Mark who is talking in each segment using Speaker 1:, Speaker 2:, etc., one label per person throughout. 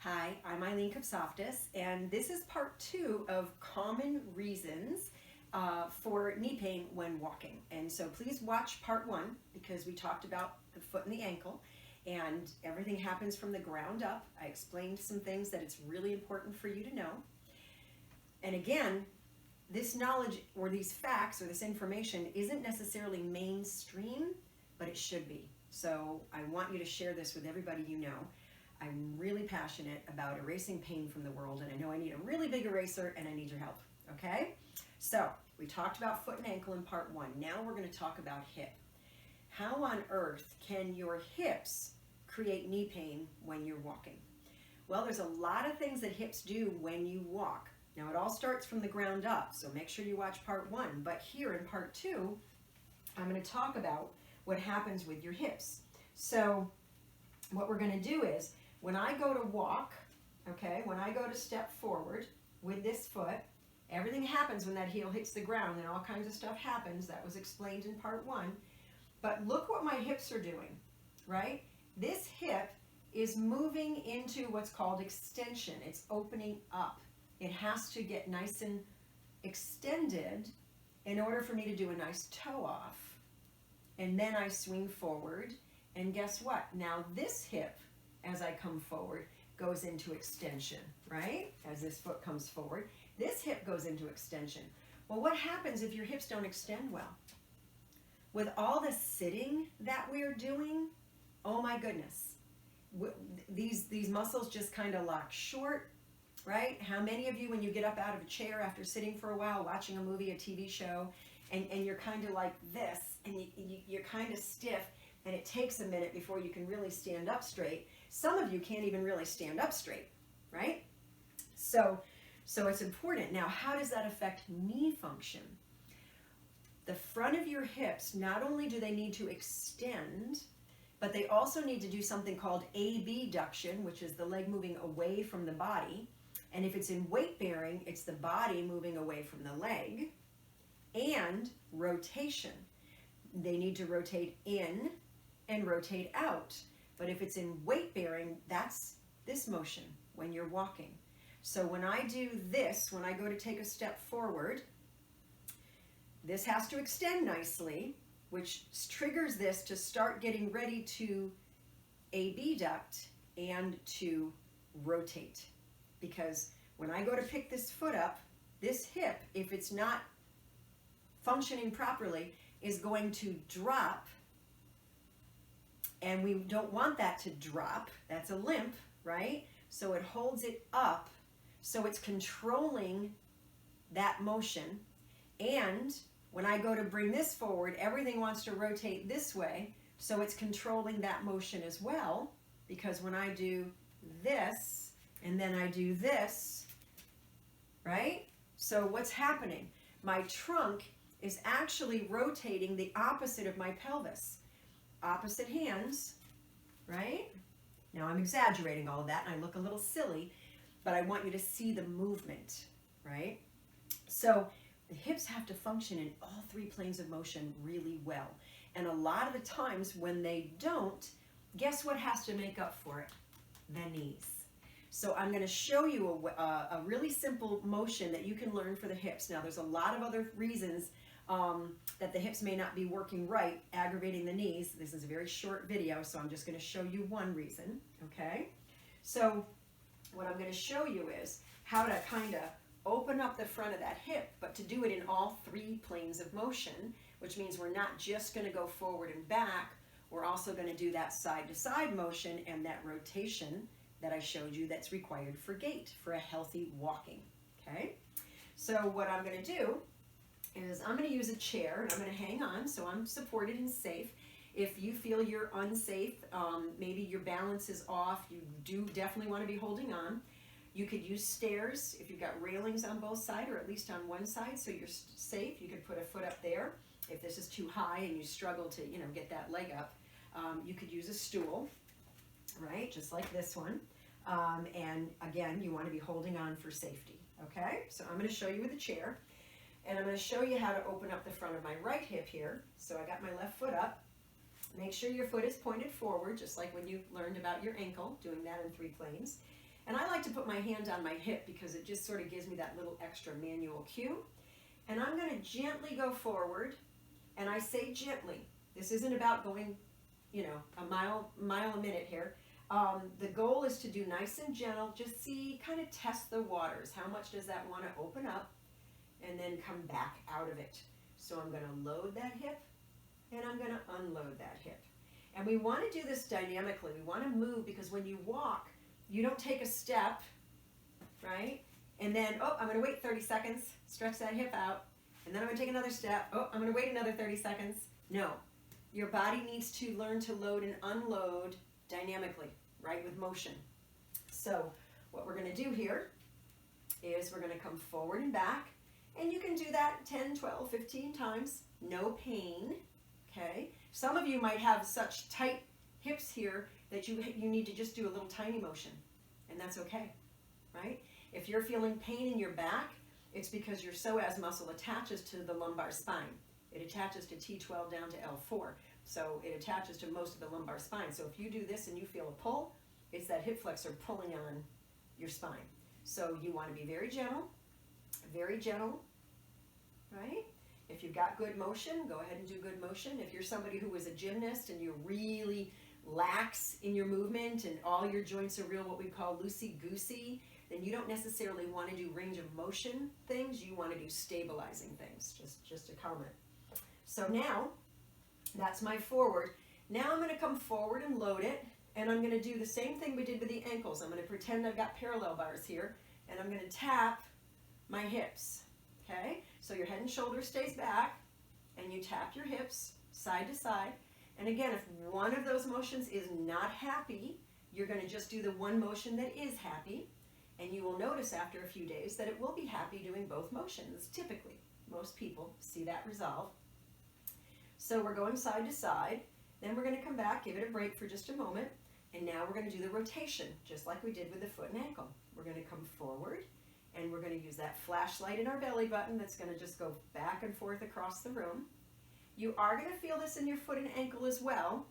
Speaker 1: Hi, I'm Eileen Kopsoftis, and this is part 2 of common reasons for knee pain when walking. And so please watch part 1 because we talked about the foot and the ankle, and everything happens from the ground up. I explained some things that it's really important for you to know. And again, this knowledge or these facts or this information isn't necessarily mainstream, but it should be. So I want you to share this with everybody you know. I'm really passionate about erasing pain from the world, and I know I need a really big eraser and I need your help, okay? So we talked about foot and ankle in part 1. Now we're going to talk about hip. How on earth can your hips create knee pain when you're walking? Well, there's a lot of things that hips do when you walk. Now it all starts from the ground up, so make sure you watch part 1. But here in part 2, I'm going to talk about what happens with your hips. So what we're going to do is, when I go to walk, okay, when I go to step forward with this foot, everything happens when that heel hits the ground and all kinds of stuff happens. That was explained in part 1. But look what my hips are doing, right? This hip is moving into what's called extension. It's opening up. It has to get nice and extended in order for me to do a nice toe off. And then I swing forward. And guess what? Now this hip, as I come forward, goes into extension, right? As this foot comes forward, this hip goes into extension. Well, what happens if your hips don't extend well? With all the sitting that we're doing, oh my goodness, these muscles just kind of lock short, right? How many of you, when you get up out of a chair after sitting for a while, watching a movie, a TV show, and you're kind of like this, and you're kind of stiff, and it takes a minute before you can really stand up straight. Some of you can't even really stand up straight, right? So it's important. Now, how does that affect knee function? The front of your hips, not only do they need to extend, but they also need to do something called abduction, which is the leg moving away from the body. And if it's in weight bearing, it's the body moving away from the leg. And rotation. They need to rotate in and rotate out. But if it's in weight bearing, that's this motion when you're walking. So when I do this, when I go to take a step forward, this has to extend nicely, which triggers this to start getting ready to abduct and to rotate. Because when I go to pick this foot up, this hip, if it's not functioning properly, is going to drop. And we don't want that to drop. That's a limp, right? So it holds it up. So it's controlling that motion. And when I go to bring this forward, everything wants to rotate this way. So it's controlling that motion as well. Because when I do this, and then I do this, right? So what's happening? My trunk is actually rotating the opposite of my pelvis. Opposite hands, right? Now I'm exaggerating all of that and I look a little silly, but I want you to see the movement, right? So the hips have to function in all 3 planes of motion really well. And a lot of the times when they don't, guess what has to make up for it? The knees. So I'm going to show you a really simple motion that you can learn for the hips. Now there's a lot of other reasons that the hips may not be working right, aggravating the knees. This is a very short video, so I'm just going to show you one reason, okay? So what I'm going to show you is how to kind of open up the front of that hip, but to do it in all 3 planes of motion, which means we're not just going to go forward and back, we're also going to do that side-to-side motion and that rotation that I showed you that's required for gait, for a healthy walking, okay? So what I'm going to do is I'm going to use a chair and I'm going to hang on so I'm supported and safe. If you feel you're unsafe, maybe your balance is off, you do definitely want to be holding on. You could use stairs if you've got railings on both sides or at least on one side so you're safe. You could put a foot up there. If this is too high and you struggle to, get that leg up, you could use a stool, right? Just like this one. And again, you want to be holding on for safety, okay? So I'm going to show you with a chair. And I'm going to show you how to open up the front of my right hip here. So I got my left foot up. Make sure your foot is pointed forward, just like when you learned about your ankle, doing that in 3 planes. And I like to put my hand on my hip because it just sort of gives me that little extra manual cue. And I'm going to gently go forward, and I say gently. This isn't about going, you know, a mile a minute here. The goal is to do nice and gentle, just see, kind of test the waters. How much does that want to open up? And then come back out of it. So I'm going to load that hip, and I'm going to unload that hip. And we want to do this dynamically. We want to move, because when you walk, you don't take a step, right? And then, oh, I'm going to wait 30 seconds, stretch that hip out, and then I'm going to take another step. Oh, I'm going to wait another 30 seconds. No. Your body needs to learn to load and unload dynamically, right, with motion. So what we're going to do here is we're going to come forward and back, and you can do that 10, 12, 15 times, no pain, okay? Some of you might have such tight hips here that you need to just do a little tiny motion, and that's okay, right? If you're feeling pain in your back, it's because your psoas muscle attaches to the lumbar spine. It attaches to T12 down to L4. So it attaches to most of the lumbar spine. So if you do this and you feel a pull, it's that hip flexor pulling on your spine. So you want to be very gentle, right? If you've got good motion, go ahead and do good motion. If you're somebody who is a gymnast and you're really lax in your movement and all your joints are real what we call loosey-goosey, then you don't necessarily want to do range of motion things. You want to do stabilizing things, just a comment. So now, that's my forward. Now I'm going to come forward and load it, and I'm going to do the same thing we did with the ankles. I'm going to pretend I've got parallel bars here, and I'm going to tap my hips, okay? So your head and shoulder stays back, and you tap your hips side to side. And again, if one of those motions is not happy, you're going to just do the one motion that is happy, and you will notice after a few days that it will be happy doing both motions. Typically, most people see that resolve. So we're going side to side, then we're going to come back, give it a break for just a moment, and now we're going to do the rotation, just like we did with the foot and ankle. We're going to come forward, and we're going to use that flashlight in our belly button that's going to just go back and forth across the room. You are going to feel this in your foot and ankle as well,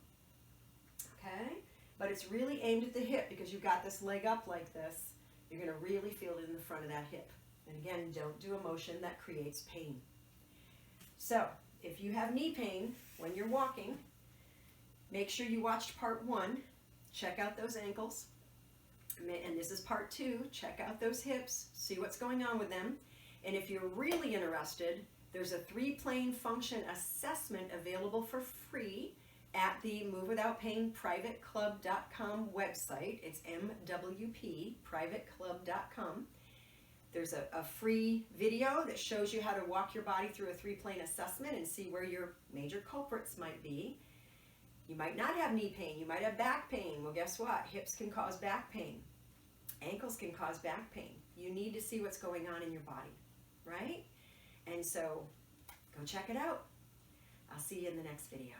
Speaker 1: okay? But it's really aimed at the hip because you've got this leg up like this. You're going to really feel it in the front of that hip. And again, don't do a motion that creates pain. So, if you have knee pain when you're walking, make sure you watched part 1. Check out those ankles. And this is part 2. Check out those hips. See what's going on with them. And if you're really interested, there's a 3-plane function assessment available for free at the MoveWithoutPainPrivateClub.com website. It's MWPPrivateClub.com. There's a free video that shows you how to walk your body through a 3-plane assessment and see where your major culprits might be. You might not have knee pain. You might have back pain. Well, guess what? Hips can cause back pain. Ankles can cause back pain. You need to see what's going on in your body, right? And so, go check it out. I'll see you in the next video.